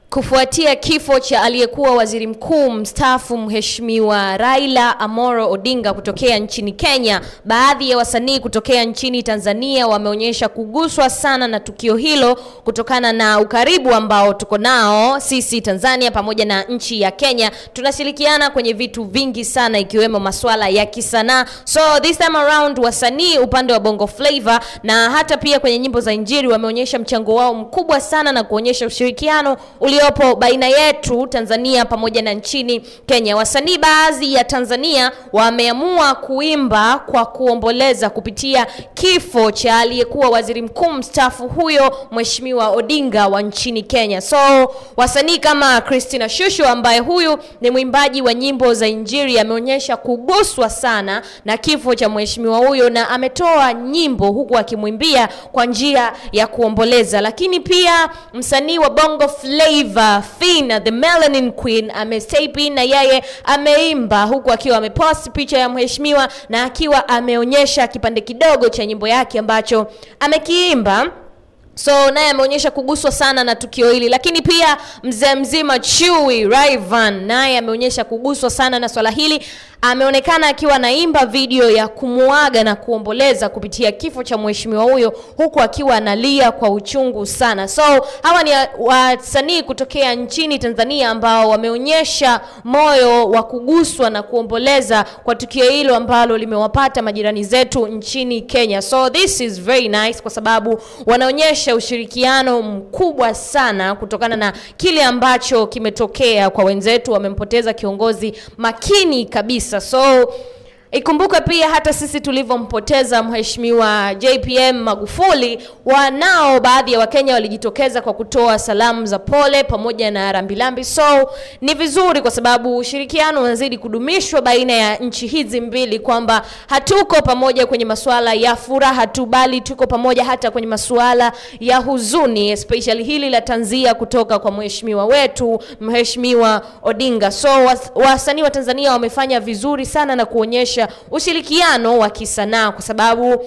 Kufuatia kifo cha aliyekuwa waziri mkuu mstaafu Mheshimiwa Raila Amolo Odinga kutokea nchini Kenya, baadhi ya wasanii kutokea nchini Tanzania wameonyesha kuguswa sana na tukio hilo kutokana na ukaribu ambao tuko nao sisi Tanzania pamoja na nchi ya Kenya. Tunashirikiana kwenye vitu vingi sana ikiwemo masuala ya kisanaa. So this time around wasanii upande wa Bongo Flava na hata pia kwenye nyimbo za Injili wameonyesha mchango wao mkubwa sana na kuonyesha ushirikiano uliopo baina yetu Tanzania pamoja na nchini Kenya. Wasanii baadhi ya Tanzania wameamua kuimba kwa kuomboleza kupitia kifo cha aliyekuwa waziri mkuu mstaafu huyo Mheshimiwa Odinga wa nchini Kenya. So wasanii kama Christina Shusho ambaye huyu ni mwimbaji wa nyimbo za Injili ameonyesha kuguswa sana na kifo cha mheshimiwa huyo na ametoa nyimbo huku akimwimbia kwa njia ya kuomboleza. Lakini pia msanii wa Bongo Flava Phina the Melanin Queen amestep in na yeye ameimba huku akiwa amepost picha ya mheshimiwa na akiwa ameonyesha kipande kidogo cha nyimbo yake ambacho amekiimba. So naye ameonyesha kuguswa sana na tukio hili. Lakini pia mzee mzima Chui Rayvanny naye ameonyesha kuguswa sana na swala hili. Ameonekana akiwa anaimba video ya kumuaga na kuomboleza kupitia kifo cha mheshimiwa huyo huku akiwa analia kwa uchungu sana. So hawa ni wasanii kutokea nchini Tanzania ambao wameonyesha moyo wa kuguswa na kuomboleza kwa tukio hilo ambalo limewapata majirani zetu nchini Kenya. So this is very nice kwa sababu wanaonyesha ushirikiano mkubwa sana kutokana na kile ambacho kimetokea kwa wenzetu. Wamempoteza kiongozi makini kabisa. So ikumbuka pia hata sisi tulivyompoteza mheshimiwa JPM Magufuli, wanao baadhi ya Wakenya walijitokeza kwa kutoa salamu za pole pamoja na rambirambi. So ni vizuri kwa sababu ushirikiano unazidi kudumishwa baina ya nchi hizi mbili, kwamba hatuko pamoja kwenye masuala ya furaha tu bali tuko pamoja hata kwenye masuala ya huzuni, especially hili la tanzia kutoka kwa mheshimiwa wetu Mheshimiwa Odinga. So wasanii wa Tanzania wamefanya vizuri sana na kuonyesha ushirikiano wa kisanaa kwa sababu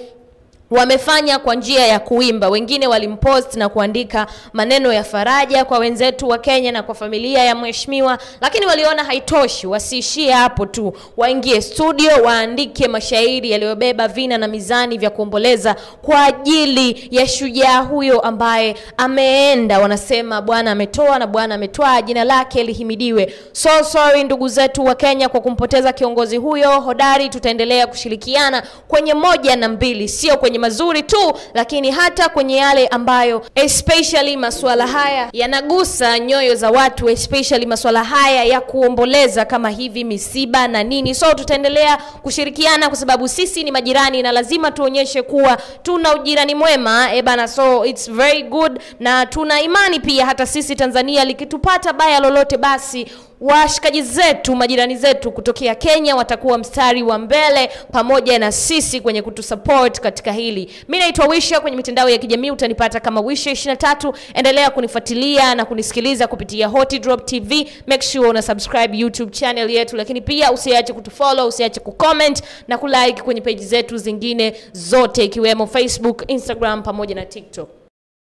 wamefanya kwa njia ya kuimba. Wengine walimpost na kuandika maneno ya faraja kwa wenzetu wa Kenya na kwa familia ya mheshimiwa, lakini waliona haitoshi, wasiishie hapo tu, waingie studio waandike mashairi yaliyobeba vina na mizani vya kuomboleza kwa ajili ya shujaa huyo ambaye ameenda. Wanasema Bwana ametoa na Bwana ametoa, jina lake lihimidiwe. So sorry ndugu zetu wa Kenya kwa kumpoteza kiongozi huyo hodari. Tutaendelea kushirikiana kwenye moja na mbili, sio kwenye mazuri tu lakini hata kwenye yale ambayo especially masuala haya yanagusa nyoyo za watu, especially masuala haya ya kuomboleza kama hivi misiba na nini. So tutaendelea kushirikiana kwa sababu sisi ni majirani na lazima tuonyeshe kuwa tuna ujirani mwema bana. So it's very good na tuna imani pia hata sisi Tanzania likitupata baya lolote basi washikaji zetu, majirani zetu kutokea Kenya watakuwa mstari wa mbele pamoja na sisi kwenye kutusupport katika hili. Mimi naitwa Wisha, kwenye mitandao ya kijamii utanipata kama Wisha23. Endelea kunifuatilia na kunisikiliza kupitia Hot Drop TV. Make sure una subscribe YouTube channel yetu, lakini pia usiache kutufollow, usiache kucomment na kulike kwenye page zetu zingine zote ikiwemo Facebook, Instagram pamoja na TikTok.